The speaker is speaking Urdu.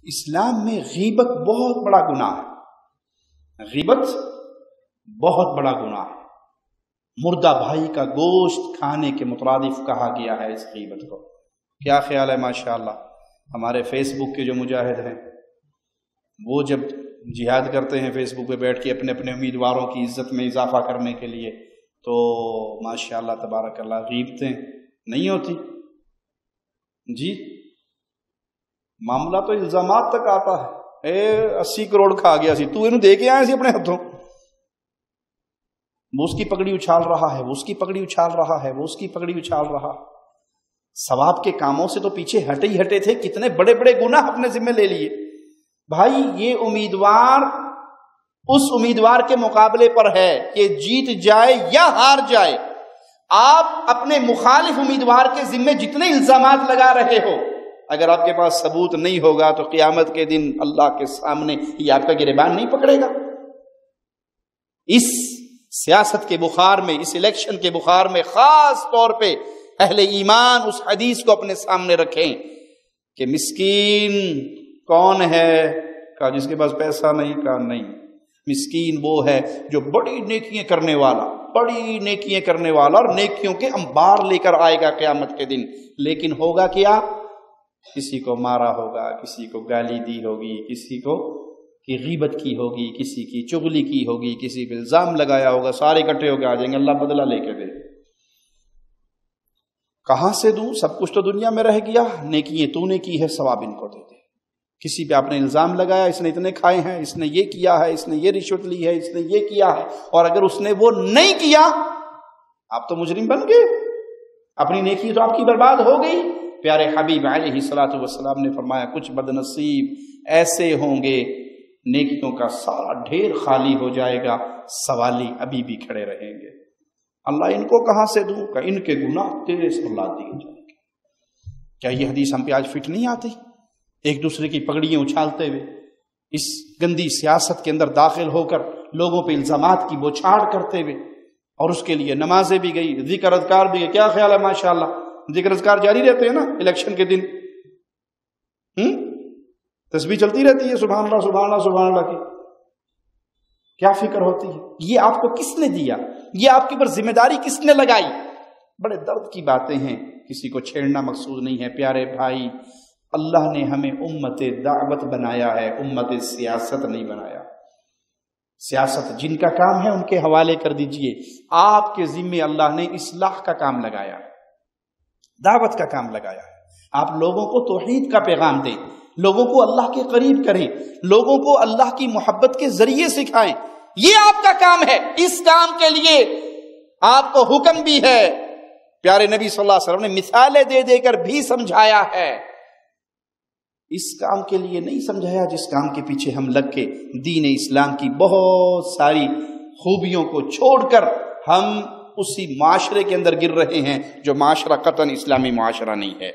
اسلام میں غیبت بہت بڑا گناہ ہے، غیبت بہت بڑا گناہ ہے۔ مردہ بھائی کا گوشت کھانے کے مترادف کہا گیا ہے اس غیبت کو۔ کیا خیال ہے؟ ماشاءاللہ ہمارے فیس بک کے جو مجاہد ہیں وہ جب جہاد کرتے ہیں فیس بک پہ بیٹھ کے اپنے اپنے امیدواروں کی عزت میں اضافہ کرنے کے لیے، تو ماشاءاللہ تبارک اللہ غیبتیں نہیں ہوتی جی۔ معاملہ تو الزامات تک آتا ہے، 80 کروڑ کھا گیا سی، تو انہوں دے کے آئے سی اپنے ہاتھوں، وہ اس کی پگڑی اچھال رہا ہے، وہ اس کی پگڑی اچھال رہا ہے، وہ اس کی پگڑی اچھال رہا۔ ثواب کے کاموں سے تو پیچھے ہٹے ہی ہٹے تھے، کتنے بڑے بڑے گناہ اپنے ذمہ لے لیے۔ بھائی یہ امیدوار اس امیدوار کے مقابلے پر ہے کہ جیت جائے یا ہار جائے۔ آپ اپنے مخالف امیدوار کے ذمہ جتنے الزامات لگا رہے ہو، اگر آپ کے پاس ثبوت نہیں ہوگا تو قیامت کے دن اللہ کے سامنے یہ آپ کا گریبان نہیں پکڑے گا۔ اس سیاست کے بخار میں، اس الیکشن کے بخار میں خاص طور پہ اہل ایمان اس حدیث کو اپنے سامنے رکھیں کہ مسکین کون ہے؟ کہا جس کے پاس پیسہ نہیں، کہا نہیں، مسکین وہ ہے جو بڑی نیکیاں کرنے والا، بڑی نیکیاں کرنے والا اور نیکیوں کے انبار لے کر آئے گا قیامت کے دن، لیکن ہوگا کیا؟ کسی کو مارا ہوگا، کسی کو گالی دی ہوگی، کسی کو کی غیبت کی ہوگی، کسی کی چغلی کی ہوگی، کسی پہ الزام لگایا ہوگا، سارے اکٹھے ہو کے آ جائیں گے، اللہ بدلہ لے کے دے۔ کہاں سے دوں؟ سب کچھ تو دنیا میں رہ گیا، نیکیاں تو نے کی ہے، ثواب ان کو دے دے۔ کسی پہ آپ نے الزام لگایا، اس نے اتنے کھائے ہیں، اس نے یہ کیا ہے، اس نے یہ رشوت لی ہے، اس نے یہ کیا ہے، اور اگر اس نے وہ نہیں کیا، آپ تو مجرم بن گئے، اپنی نیکی تو آپ کی برباد ہو گئی۔ پیارے حبیب علیہ الصلوۃ والسلام نے فرمایا کچھ بد نصیب ایسے ہوں گے نیکیوں کا سارا ڈھیر خالی ہو جائے گا، سوالی ابھی بھی کھڑے رہیں گے۔ اللہ ان کو کہاں سے دوں؟ کہ ان کے گناہ تیرے سے اللہ دیے جائیں گے۔ کیا یہ حدیث ہم پہ آج فٹ نہیں آتی؟ ایک دوسرے کی پگڑیاں اچھالتے ہوئے اس گندی سیاست کے اندر داخل ہو کر لوگوں پہ الزامات کی بوچھاڑ کرتے ہوئے، اور اس کے لیے نمازیں بھی گئی، ذکر اذکار بھی گئی۔ کیا خیال ہے؟ ماشاءاللہ ذکر اذکار جاری رہتے ہیں نا الیکشن کے دن، تسبیح چلتی رہتی ہے، سبحان اللہ سبحان اللہ سبحان اللہ کی۔ کیا فکر ہوتی ہے؟ یہ آپ کو کس نے دیا؟ یہ آپ کے اوپر ذمہ داری کس نے لگائی؟ بڑے درد کی باتیں ہیں، کسی کو چھیڑنا مقصود نہیں ہے۔ پیارے بھائی، اللہ نے ہمیں امت دعوت بنایا ہے، امت سیاست نہیں بنایا۔ سیاست جن کا کام ہے ان کے حوالے کر دیجئے، آپ کے ذمے اللہ نے اصلاح کا کام لگایا، دعوت کا کام لگایا ہے۔ آپ لوگوں کو توحید کا پیغام دیں، لوگوں کو اللہ کے قریب کریں، لوگوں کو اللہ کی محبت کے ذریعے سکھائیں، یہ آپ کا کام ہے۔ اس کام کے لیے آپ کو حکم بھی ہے، پیارے نبی صلی اللہ علیہ وسلم نے مثالیں دے دے کر بھی سمجھایا ہے۔ اس کام کے لیے نہیں سمجھایا جس کام کے پیچھے ہم لگ کے دین اسلام کی بہت ساری خوبیوں کو چھوڑ کر ہم اسی معاشرے کے اندر گر رہے ہیں جو معاشرہ قطعاً اسلامی معاشرہ نہیں ہے۔